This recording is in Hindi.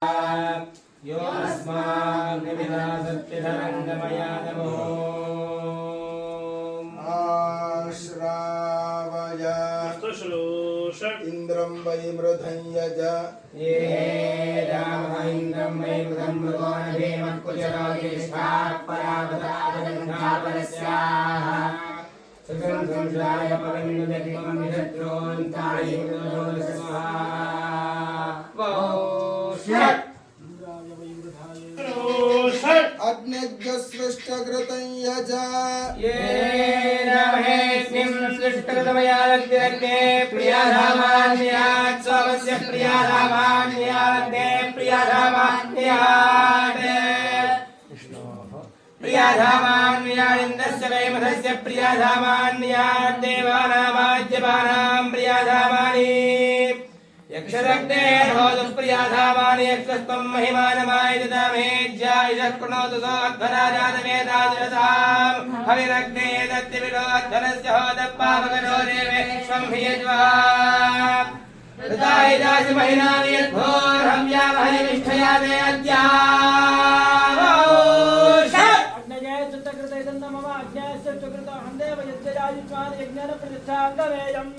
यो अस्मान्निविदासत्यधरङ्गमयानमो आश्रावय इन्द्रं वै मृधं यज ये रामः इन्द्रं वै मृधं मृगोणभीमत्कुचरागेष्ठापरावतापरस्याः सुखं संसाय पविन्द्रतिमं विदत्रोन्ताळिन्द्रोस्मः अग्निज्ञस्पृष्टघृतं यज ये रामहेऽस्मिन् सृष्टकृतमयालग्निरग्ने प्रियाधामान्यात् स्वस्य प्रियाधामान्याग्ने प्रियाधामान्यात् प्रियाधामान्यादिन्द्रस्य वैमथस्य प्रियाधामान्यात् देवानामाज्यपानां प्रियाधामानि यक्षरग्ने भवदुप्रियाधामानि यक्षस्त्वं महिमानमाय ददामेज्यायः कृणोतु सोऽध्वराजातवेदाजरसां हविरग्ने दत्तिविलोध्वरस्य होदपावगनो देवेश्वं हि यज्वा ऋताय दासि महिनानि यद्भोर्हव्यामहनिष्ठया ते अद्या अग्नये चित्तकृतैदन्नमम अग्नेयस्य च कृतं हन्देव यज्ञराजित्वानि यज्ञेन प्रतिष्ठाङ्गवेयम्